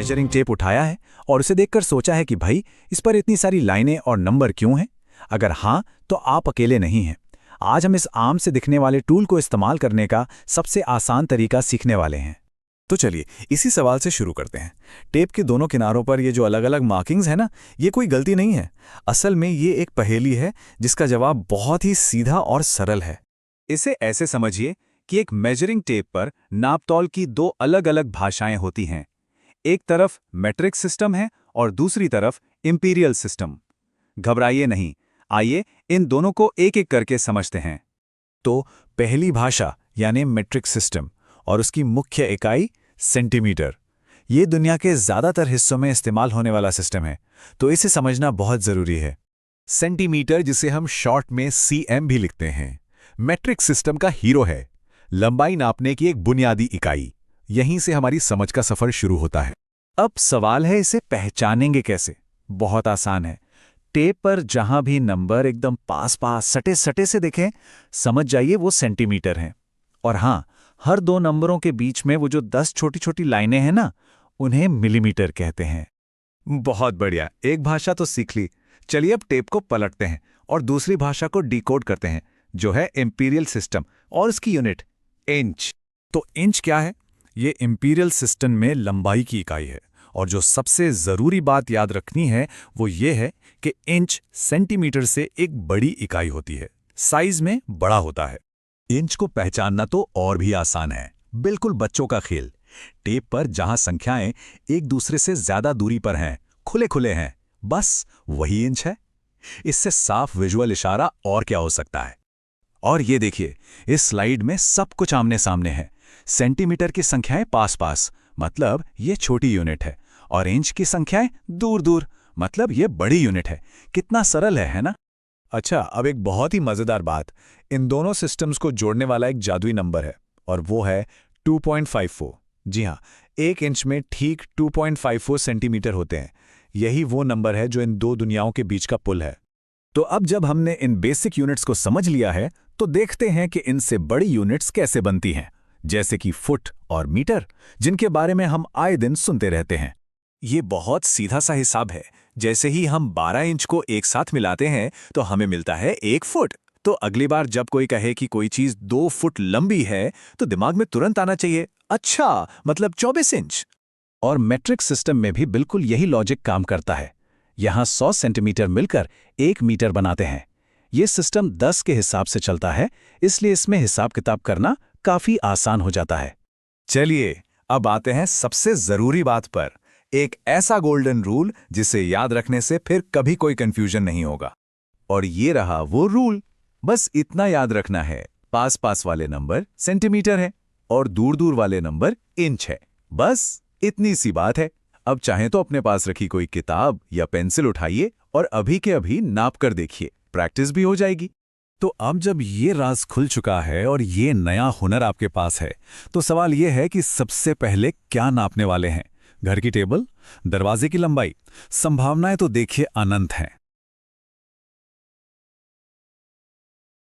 Measuring tape उठाया है और उसे देखकर सोचा है कि भाई इस पर इतनी सारी लाइनें और नंबर क्यों हैं? अगर हाँ, तो आप अकेले नहीं हैं। आज हम इस आम से दिखने वाले टूल को इस्तेमाल करने का सबसे आसान तरीका सीखने वाले हैं। तो चलिए इसी सवाल से शुरू करते हैं। टेप के दोनों किनारों पर ये जो अलग अलग मार्किंग्स है ना, ये कोई गलती नहीं है। असल में ये एक पहेली है जिसका जवाब बहुत ही सीधा और सरल है। इसे ऐसे समझिए कि एक मेजरिंग टेप पर नापतोल की दो अलग अलग भाषाएं होती हैं। एक तरफ मेट्रिक सिस्टम है और दूसरी तरफ इंपीरियल सिस्टम। घबराइए नहीं, आइए इन दोनों को एक एक करके समझते हैं। तो पहली भाषा यानी मेट्रिक सिस्टम और उसकी मुख्य इकाई सेंटीमीटर। ये दुनिया के ज़्यादातर हिस्सों में इस्तेमाल होने वाला सिस्टम है, तो इसे समझना बहुत ज़रूरी है। सेंटीमीटर, जिसे हम शॉर्ट में सीएम भी लिखते हैं, मेट्रिक सिस्टम का हीरो है। लंबाई नापने की एक बुनियादी इकाई। यहीं से हमारी समझ का सफ़र शुरू होता है। अब सवाल है, इसे पहचानेंगे कैसे? बहुत आसान है। टेप पर जहां भी नंबर एकदम पास पास सटे सटे से दिखें, समझ जाइए वो सेंटीमीटर हैं। और हाँ, हर दो नंबरों के बीच में वो जो 10 छोटी छोटी लाइनें हैं ना, उन्हें मिलीमीटर कहते हैं। बहुत बढ़िया, एक भाषा तो सीख ली। चलिए अब टेप को पलटते हैं और दूसरी भाषा को डिकोड करते हैं, जो है इंपीरियल सिस्टम और उसकी यूनिट इंच। तो इंच क्या है? ये इंपीरियल सिस्टम में लंबाई की इकाई है। और जो सबसे ज़रूरी बात याद रखनी है वो ये है कि इंच सेंटीमीटर से एक बड़ी इकाई होती है, साइज में बड़ा होता है। इंच को पहचानना तो और भी आसान है, बिल्कुल बच्चों का खेल। टेप पर जहां संख्याएं एक दूसरे से ज्यादा दूरी पर हैं, खुले खुले हैं, बस वही इंच है। इससे साफ विजुअल इशारा और क्या हो सकता है? और ये देखिए, इस स्लाइड में सब कुछ आमने सामने है। सेंटीमीटर की संख्याएं पास पास, मतलब ये छोटी यूनिट है, और इंच की संख्याएं दूर दूर, मतलब ये बड़ी यूनिट है। कितना सरल है ना? अच्छा, अब एक बहुत ही मजेदार बात, इन दोनों सिस्टम्स को जोड़ने वाला एक जादुई नंबर है, और वो है 2.54। जी हाँ, एक इंच में ठीक 2.54 सेंटीमीटर होते हैं। यही वो नंबर है जो इन दो दुनियाओं के बीच का पुल है। तो अब जब हमने इन बेसिक यूनिट्स को समझ लिया है, तो देखते हैं कि इनसे बड़ी यूनिट्स कैसे बनती हैं, जैसे कि फुट और मीटर, जिनके बारे में हम आए दिन सुनते रहते हैं। ये बहुत सीधा सा हिसाब है। जैसे ही हम 12 इंच को एक साथ मिलाते हैं तो हमें मिलता है 1 फुट। तो अगली बार जब कोई कहे कि कोई चीज 2 फुट लंबी है, तो दिमाग में तुरंत आना चाहिए, अच्छा मतलब 24 इंच। और मेट्रिक सिस्टम में भी बिल्कुल यही लॉजिक काम करता है। यहाँ 100 सेंटीमीटर मिलकर 1 मीटर बनाते हैं। ये सिस्टम 10 के हिसाब से चलता है, इसलिए इसमें हिसाब किताब करना काफी आसान हो जाता है। चलिए अब आते हैं सबसे जरूरी बात पर, एक ऐसा गोल्डन रूल जिसे याद रखने से फिर कभी कोई कंफ्यूजन नहीं होगा। और ये रहा वो रूल। बस इतना याद रखना है, पास पास वाले नंबर सेंटीमीटर है और दूर दूर वाले नंबर इंच है। बस इतनी सी बात है। अब चाहे तो अपने पास रखी कोई किताब या पेंसिल उठाइए और अभी के अभी नाप कर देखिए, प्रैक्टिस भी हो जाएगी। तो अब जब ये राज खुल चुका है और ये नया हुनर आपके पास है, तो सवाल ये है कि सबसे पहले क्या नापने वाले हैं? घर की टेबल, दरवाजे की लंबाई? संभावनाएं तो देखिए अनंत हैं।